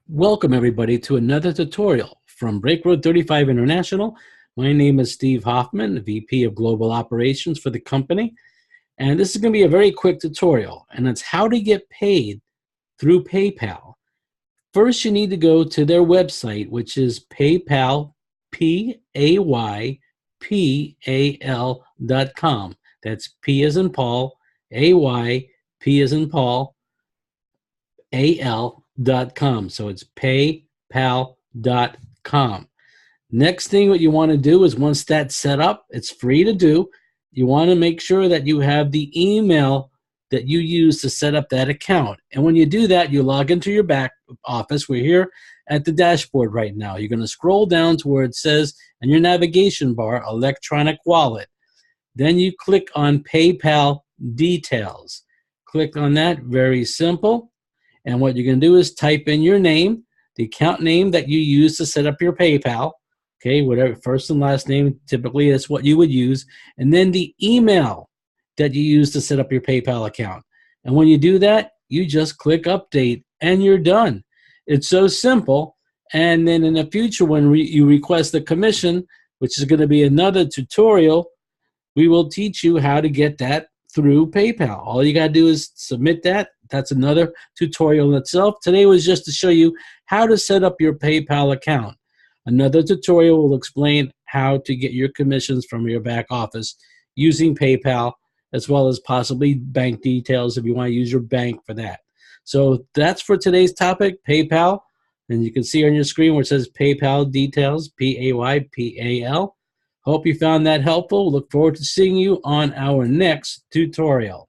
Welcome everybody to another tutorial from Break Road 35 International. My name is Steve Hoffman, VP of Global Operations for the company. And this is going to be a very quick tutorial, and it's how to get paid through PayPal. First, you need to go to their website, which is PayPal, PAYPAL.com. That's P as in Paul, AY, P as in Paul, al.com. So it's paypal.com. Next thing what you want to do is once that's set up, it's free to do. You want to make sure that you have the email that you use to set up that account. And when you do that, you log into your back office. We're here at the dashboard right now. You're going to scroll down to where it says in your navigation bar, electronic wallet. Then you click on PayPal details. Click on that, very simple. And what you're going to do is type in your name, the account name that you use to set up your PayPal. Okay, whatever, first and last name, typically that's what you would use. And then the email that you use to set up your PayPal account. And when you do that, you just click update and you're done. It's so simple. And then in the future, when you request a commission, which is going to be another tutorial, we will teach you how to get that through PayPal. All you got to do is submit that. That's another tutorial in itself. Today was just to show you how to set up your PayPal account. Another tutorial will explain how to get your commissions from your back office using PayPal, as well as possibly bank details if you want to use your bank for that. So that's for today's topic, PayPal. And you can see on your screen where it says PayPal details, PAYPAL. Hope you found that helpful. Look forward to seeing you on our next tutorial.